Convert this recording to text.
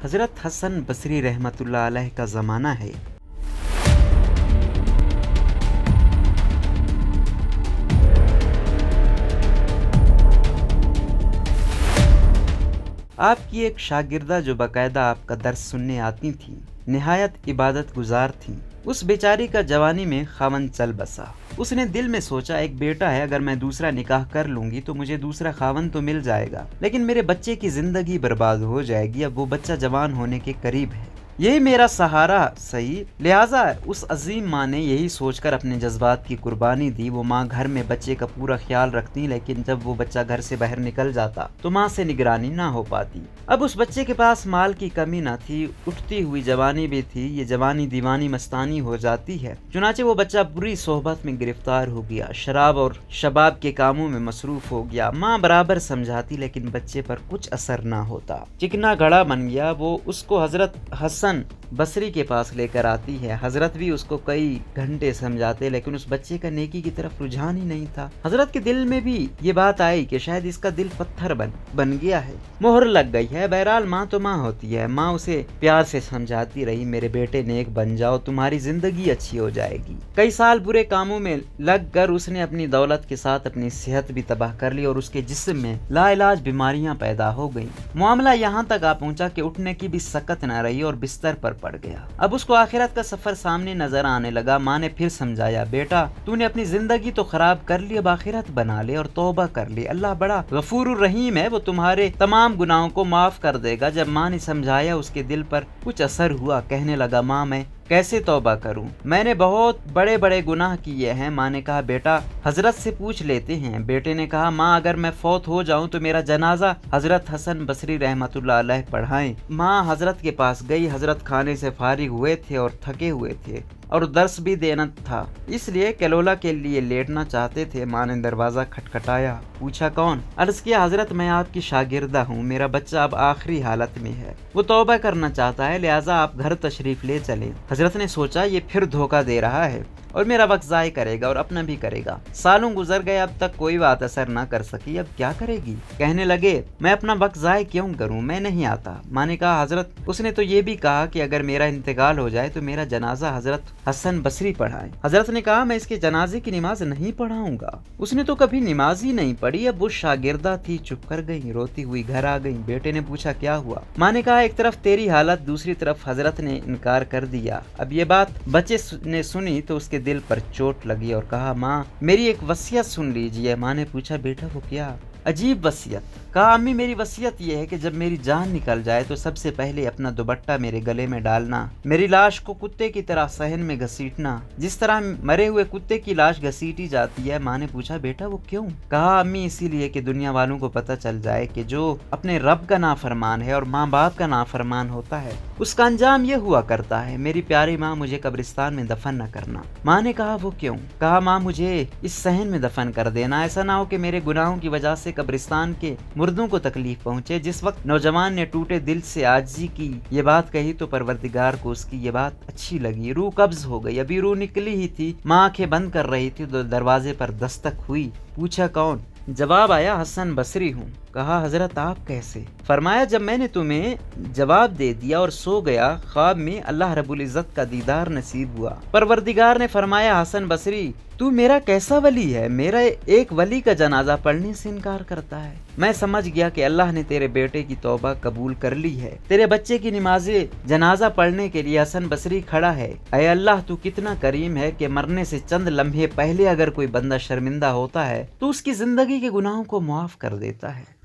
حضرت حسن بصری رحمۃ اللہ علیہ کا زمانہ ہے۔ آپ کی ایک شاگردہ جو باقاعدہ آپ کا درس سننے آتی تھیں، نہایت عبادت گزار تھیں، اس بیچاری کا جوانی میں خاوند چل بسا۔ اس نے دل میں سوچا ایک بیٹا ہے، اگر میں دوسرا نکاح کر لوں گی تو مجھے دوسرا خاوند تو مل جائے گا، لیکن میرے بچے کی زندگی برباد ہو جائے گی۔ اب وہ بچہ جوان ہونے کے قریب ہے، یہی میرا سہارا صحیح۔ لہٰذا اس عظیم ماں نے یہی سوچ کر اپنے جذبات کی قربانی دی۔ وہ ماں گھر میں بچے کا پورا خیال رکھتی، لیکن جب وہ بچہ گھر سے باہر نکل جاتا تو ماں سے نگرانی نہ ہو پاتی۔ اب اس بچے کے پاس مال کی کمی نہ تھی، اٹھتی ہوئی جوانی بھی تھی۔ یہ جوانی دیوانی مستانی ہو جاتی ہے، چنانچہ وہ بچہ بری صحبت میں گرفتار ہو گیا، شراب اور شباب کے کاموں میں مصروف ہو گیا۔ ماں برابر سمجھاتی لیکن بچے پر کچھ اثر نہ ہوتا، چکنا گھڑا بن گیا۔ وہ اس کو حضرت حسن بصری کے پاس لے کر آتی ہے۔ حضرت بھی اس کو کئی گھنٹے سمجھاتے لیکن اس بچے کا نیکی کی طرف رجحان ہی نہیں تھا۔ حضرت کے دل میں بھی یہ بات آئی کہ شاید اس کا دل پتھر بن گیا ہے، مہر لگ گئی ہے۔ بہرحال ماں تو ماں ہوتی ہے، ماں اسے پیار سے سمجھاتی رہی، میرے بیٹے نیک بن جاؤ، تمہاری زندگی اچھی ہو جائے گی۔ کئی سال برے کاموں میں لگ کر اس نے اپنی دولت کے ساتھ اپنی صحت بھی تباہ کر لی اور اس کے جسم میں لا علاج بیماریاں پیدا ہو گئیں۔ معاملہ یہاں تک آ پہنچا کہ اٹھنے کی بھی سکت نہ رہی اور بستر پر پڑ گیا۔ اب اس کو آخرت کا سفر سامنے نظر آنے لگا۔ ماں نے پھر سمجھایا، بیٹا تو نے اپنی زندگی تو خراب کر لی، اب آخرت بنا لے اور توبہ کر لے، اللہ بڑا غفور الرحیم ہے، وہ تمہارے تمام گناہوں کو معاف کر دے گا۔ جب ماں نے سمجھایا اس کے دل پر کچھ اثر ہوا، کہنے لگا، ماں میں کیسے توبہ کروں، میں نے بہت بڑے بڑے گناہ کیے ہیں۔ ماں نے کہا، بیٹا حضرت سے پوچھ لیتے ہیں۔ بیٹے نے کہا، ماں اگر میں فوت ہو جاؤں تو میرا جنازہ حضرت حسن بصری رحمۃ اللہ علیہ پڑھائیں۔ ماں حضرت کے پاس گئی۔ حضرت کھانے سے فارغ ہوئے تھے اور تھکے ہوئے تھے اور درس بھی دینا تھا، اس لیے کلولہ کے لیے لیٹنا چاہتے تھے۔ ماں نے دروازہ کھٹکھٹایا، پوچھا کون؟ عرض کیا، حضرت میں آپ کی شاگردہ ہوں، میرا بچہ اب آخری حالت میں ہے، وہ توبہ کرنا چاہتا ہے، لہٰذا آپ گھر تشریف لے چلیں۔ حضرت نے سوچا یہ پھر دھوکہ دے رہا ہے اور میرا وقت ضائع کرے گا اور اپنا بھی کرے گا۔ سالوں گزر گئے، اب تک کوئی بات اثر نہ کر سکی، اب کیا کرے گی؟ کہنے لگے، میں اپنا وقت ضائع کیوں کروں، میں نہیں آتا۔ ماں نے کہا، حضرت اس نے تو یہ بھی کہا کہ اگر میرا انتقال ہو جائے تو میرا جنازہ حضرت حسن بصری پڑھائیں۔ حضرت نے کہا، میں اس کے جنازے کی نماز نہیں پڑھاؤں گا، اس نے تو کبھی نماز ہی نہیں پڑھی۔ اب وہ شاگردہ تھی، چپ کر گئی، روتی ہوئی گھر آ گئی۔ بیٹے نے پوچھا، کیا ہوا؟ ماں نے کہا، ایک طرف تیری حالت، دوسری طرف حضرت نے انکار کر دیا۔ اب یہ بات بچے نے سنی تو اس کے دل پر چوٹ لگی اور کہا، ماں میری ایک وصیت سن لیجئے۔ ماں نے پوچھا، بیٹا وہ کیا؟ عجیب وصیت؟ کہا، امی میری وصیت یہ ہے کہ جب میری جان نکل جائے تو سب سے پہلے اپنا دوپٹہ میرے گلے میں ڈالنا، میری لاش کو کتے کی طرح صحن میں گھسیٹنا، جس طرح مرے ہوئے کتے کی لاش گھسیٹی جاتی ہے۔ ماں نے پوچھا، بیٹا وہ کیوں؟ کہا، امی اسی لیے کہ دنیا والوں کو پتہ چل جائے کہ جو اپنے رب کا نافرمان ہے اور ماں باپ کا نافرمان ہوتا ہے اس کا انجام یہ ہوا کرتا ہے۔ میری پیاری ماں، مجھے قبرستان میں دفن نہ کرنا۔ ماں نے کہا، وہ کیوں؟ کہا، ماں مجھے اس صحن میں دفن کر دینا، ایسا نہ ہو کہ میرے گناہوں کی وجہ سے قبرستان کے مردوں کو تکلیف پہنچے۔ جس وقت نوجوان نے ٹوٹے دل سے عاجزی کی یہ بات کہی تو پروردگار کو اس کی یہ بات اچھی لگی، روح قبض ہو گئی۔ ابھی روح نکلی ہی تھی، ماں آنکھیں بند کر رہی تھی تو دروازے پر دستک ہوئی۔ پوچھا، کون؟ جواب آیا، حسن بصری ہوں۔ کہا، حضرت آپ کیسے؟ فرمایا، جب میں نے تمہیں جواب دے دیا اور سو گیا، خواب میں اللہ رب العزت کا دیدار نصیب ہوا۔ پروردگار نے فرمایا، حسن بصری تو میرا کیسا ولی ہے، میرا ایک ولی کا جنازہ پڑھنے سے انکار کرتا ہے۔ میں سمجھ گیا کہ اللہ نے تیرے بیٹے کی توبہ قبول کر لی ہے، تیرے بچے کی نماز جنازہ پڑھنے کے لیے حسن بصری کھڑا ہے۔ اے اللہ تو کتنا کریم ہے کہ مرنے سے چند لمحے پہلے اگر کوئی بندہ شرمندہ ہوتا ہے تو اس کی زندگی کے گناہوں کو معاف کر دیتا ہے۔